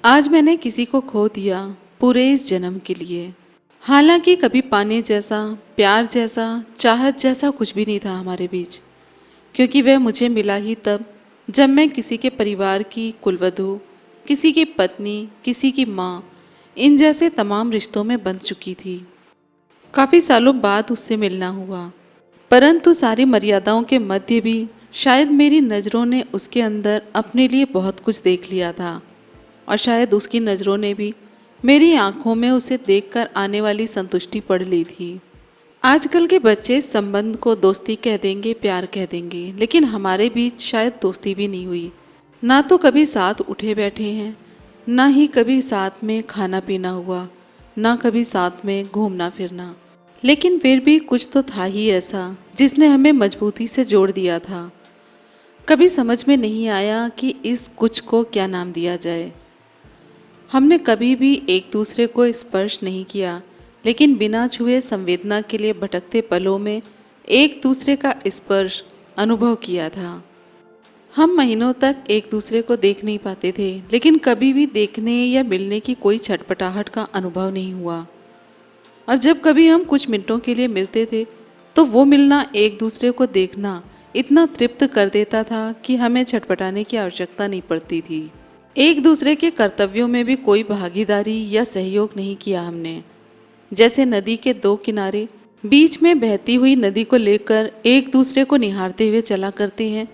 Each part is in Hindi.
आज मैंने किसी को खो दिया पूरे इस जन्म के लिए। हालांकि कभी पाने जैसा, प्यार जैसा, चाहत जैसा कुछ भी नहीं था हमारे बीच, क्योंकि वह मुझे मिला ही तब जब मैं किसी के परिवार की कुलवधू, किसी की पत्नी, किसी की माँ, इन जैसे तमाम रिश्तों में बंध चुकी थी। काफ़ी सालों बाद उससे मिलना हुआ, परंतु सारी मर्यादाओं के मध्य भी शायद मेरी नज़रों ने उसके अंदर अपने लिए बहुत कुछ देख लिया था, और शायद उसकी नज़रों ने भी मेरी आंखों में उसे देखकर आने वाली संतुष्टि पढ़ ली थी। आजकल के बच्चे इस संबंध को दोस्ती कह देंगे, प्यार कह देंगे, लेकिन हमारे बीच शायद दोस्ती भी नहीं हुई। ना तो कभी साथ उठे बैठे हैं, ना ही कभी साथ में खाना पीना हुआ, ना कभी साथ में घूमना फिरना, लेकिन फिर भी कुछ तो था ही ऐसा जिसने हमें मजबूती से जोड़ दिया था। कभी समझ में नहीं आया कि इस कुछ को क्या नाम दिया जाए। हमने कभी भी एक दूसरे को स्पर्श नहीं किया, लेकिन बिना छुए संवेदना के लिए भटकते पलों में एक दूसरे का स्पर्श अनुभव किया था। हम महीनों तक एक दूसरे को देख नहीं पाते थे, लेकिन कभी भी देखने या मिलने की कोई छटपटाहट का अनुभव नहीं हुआ। और जब कभी हम कुछ मिनटों के लिए मिलते थे, तो वो मिलना, एक दूसरे को देखना इतना तृप्त कर देता था कि हमें छटपटाने की आवश्यकता नहीं पड़ती थी। एक दूसरे के कर्तव्यों में भी कोई भागीदारी या सहयोग नहीं किया हमने। जैसे नदी के दो किनारे बीच में बहती हुई नदी को लेकर एक दूसरे को निहारते हुए चला करते हैं,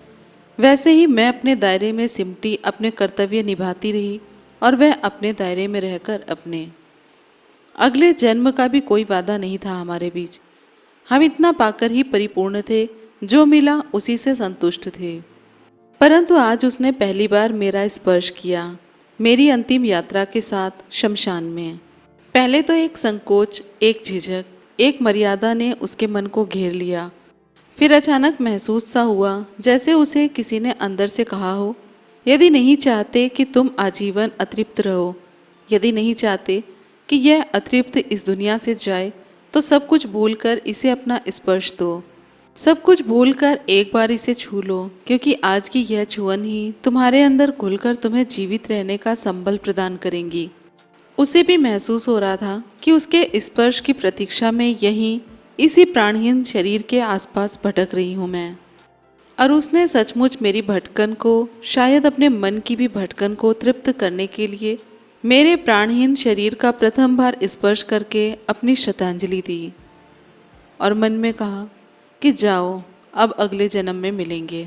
वैसे ही मैं अपने दायरे में सिमटी अपने कर्तव्य निभाती रही, और वह अपने दायरे में रहकर अपने। अगले जन्म का भी कोई वादा नहीं था हमारे बीच। हम इतना पाकर ही परिपूर्ण थे, जो मिला उसी से संतुष्ट थे। परंतु आज उसने पहली बार मेरा स्पर्श किया, मेरी अंतिम यात्रा के साथ शमशान में। पहले तो एक संकोच, एक झिझक, एक मर्यादा ने उसके मन को घेर लिया। फिर अचानक महसूस सा हुआ जैसे उसे किसी ने अंदर से कहा हो, यदि नहीं चाहते कि तुम आजीवन अतृप्त रहो, यदि नहीं चाहते कि यह अतृप्त इस दुनिया से जाए, तो सब कुछ भूलकर इसे अपना स्पर्श दो। सब कुछ भूलकर एक बार इसे छू लो, क्योंकि आज की यह छुअन ही तुम्हारे अंदर खुलकर तुम्हें जीवित रहने का संबल प्रदान करेंगी। उसे भी महसूस हो रहा था कि उसके स्पर्श की प्रतीक्षा में यहीं इसी प्राणहीन शरीर के आसपास भटक रही हूँ मैं। और उसने सचमुच मेरी भटकन को, शायद अपने मन की भी भटकन को तृप्त करने के लिए मेरे प्राणहीन शरीर का प्रथम बार स्पर्श करके अपनी श्रद्धांजलि दी, और मन में कहा कि जाओ, अब अगले जन्म में मिलेंगे।